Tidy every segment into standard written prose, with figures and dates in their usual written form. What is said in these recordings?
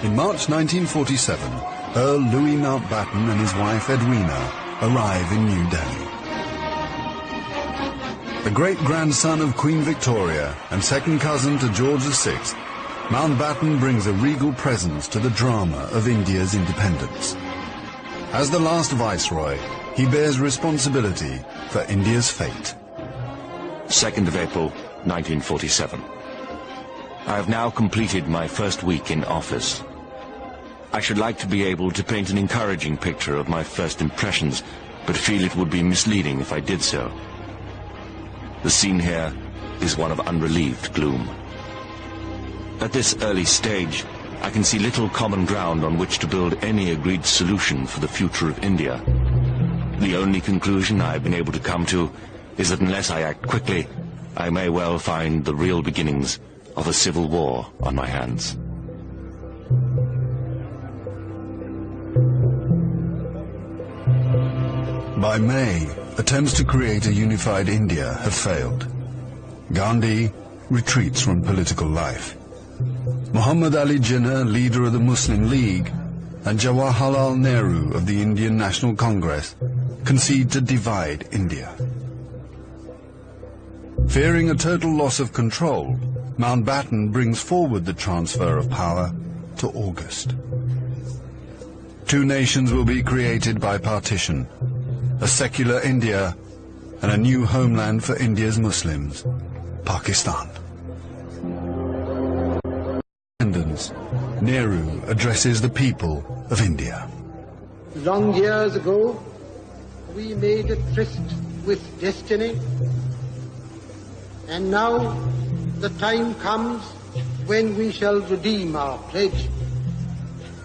In March 1947, Earl Louis Mountbatten and his wife Edwina arrive in New Delhi. The great-grandson of Queen Victoria and second cousin to George VI, Mountbatten brings a regal presence to the drama of India's independence. As the last viceroy, he bears responsibility for India's fate. 2nd of April, 1947. I have now completed my first week in office. I should like to be able to paint an encouraging picture of my first impressions, but feel it would be misleading if I did so. The scene here is one of unrelieved gloom. At this early stage, I can see little common ground on which to build any agreed solution for the future of India. The only conclusion I have been able to come to is that unless I act quickly, I may well find the real beginnings of a civil war on my hands. By May, attempts to create a unified India have failed. Gandhi retreats from political life. Muhammad Ali Jinnah, leader of the Muslim League, and Jawaharlal Nehru of the Indian National Congress concede to divide India. Fearing a total loss of control, Mountbatten brings forward the transfer of power to August. Two nations will be created by partition, a secular India and a new homeland for India's Muslims, Pakistan. Nehru addresses the people of India. Long years ago, we made a tryst with destiny, and now the time comes when we shall redeem our pledge.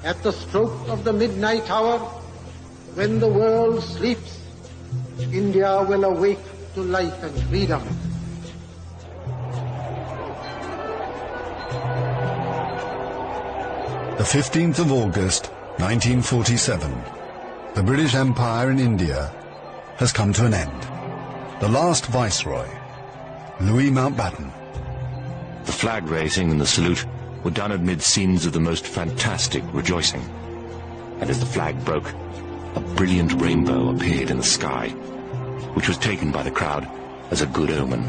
At the stroke of the midnight hour, when the world sleeps, India will awake to life and freedom. The 15th of August, 1947, the British Empire in India has come to an end. The last viceroy, Louis Mountbatten. The flag raising and the salute were done amid scenes of the most fantastic rejoicing. And as the flag broke, a brilliant rainbow appeared in the sky, which was taken by the crowd as a good omen.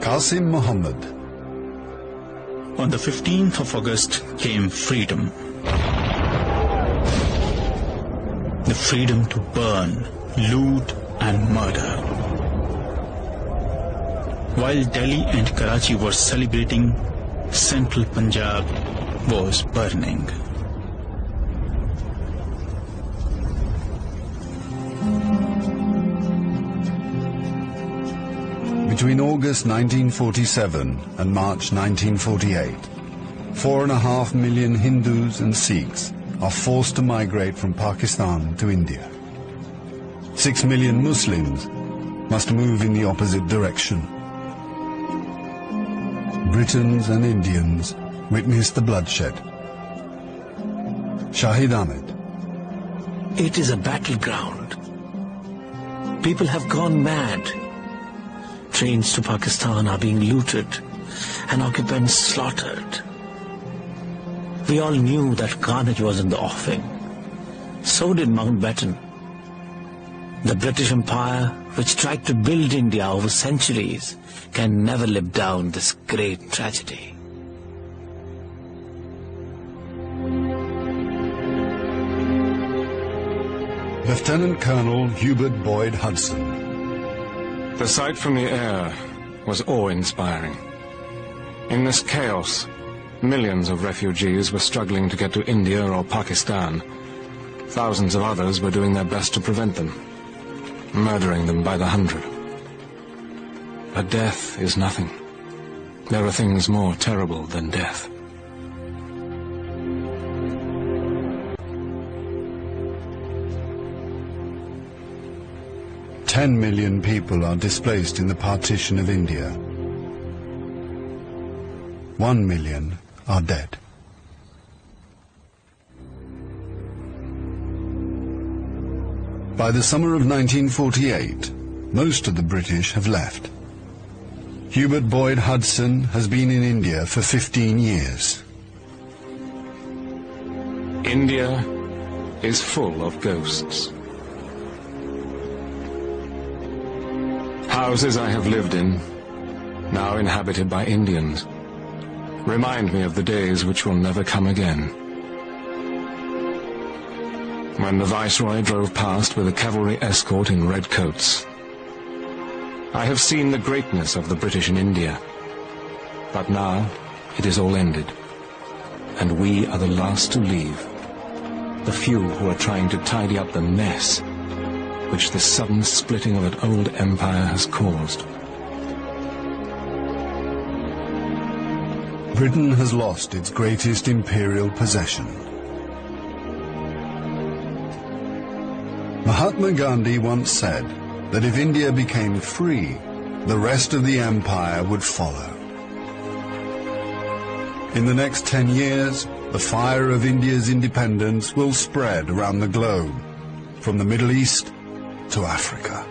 Qasim Muhammad. On the 15th of August came freedom. The freedom to burn, loot and murder. While Delhi and Karachi were celebrating, central Punjab was burning. Between August 1947 and March 1948, 4.5 million Hindus and Sikhs are forced to migrate from Pakistan to India. 6 million Muslims must move in the opposite direction. Britons and Indians witnessed the bloodshed. Shahid Ahmed. It is a battleground. People have gone mad. Trains to Pakistan are being looted and occupants slaughtered. We all knew that carnage was in the offing. So did Mountbatten. The British Empire, which tried to build India over centuries, can never live down this great tragedy. Lieutenant Colonel Hubert Boyd Hudson. The sight from the air was awe-inspiring. In this chaos, millions of refugees were struggling to get to India or Pakistan. Thousands of others were doing their best to prevent them, murdering them by the hundred. But death is nothing. There are things more terrible than death. Ten million people are displaced in the partition of India. 1 million are dead. By the summer of 1948, most of the British have left. Hubert Boyd Hudson has been in India for 15 years. India is full of ghosts. Houses I have lived in, now inhabited by Indians, remind me of the days which will never come again. When the Viceroy drove past with a cavalry escort in red coats. I have seen the greatness of the British in India, but now it is all ended, and we are the last to leave, the few who are trying to tidy up the mess which the sudden splitting of an old empire has caused. Britain has lost its greatest imperial possession. Mahatma Gandhi once said that if India became free, the rest of the empire would follow. In the next 10 years, the fire of India's independence will spread around the globe, from the Middle East to Africa.